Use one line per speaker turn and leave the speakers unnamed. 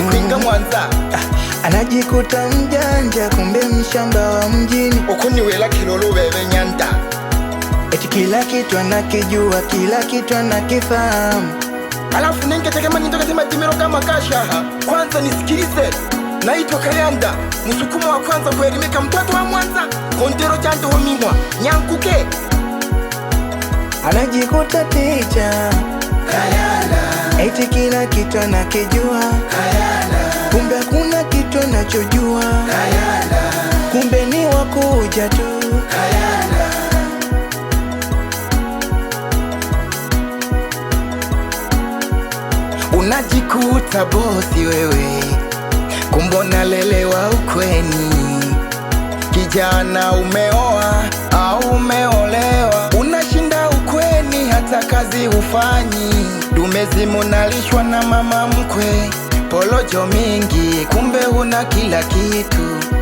kuinga Mwanza.
Anajikuta mjanja kumbe mshamba wa mjini.
Ukuniwela kilolo wewe nyanda.
Eti kila kitu anakijua, kila kitu anakifahamu.
Alafu ningetegema nitokasema Timiro kama kashaha. Kwanza nisikilize, naitwa Kayanda, Msukuma wa kwanza kuelimika, mtoto wa Mwanza, Kondero Chanto Homingwa, Nyankuke.
Anajikuta ticha
Kayanda,
eti kila kitu anakijua.
Kayanda,
kumbe kuna kitu anachojua.
Kayanda,
kumbe ni wakuja tu.
Kayanda. Unajikuta bosi wewe, kumbe unalelewa ukweni. Kijana umeoa au umeolewa, unashinda ukweni, hata kazi hufanyi. Dume zimunalishwa na mama mkwe, polojo mingi, kumbe una kila kitu.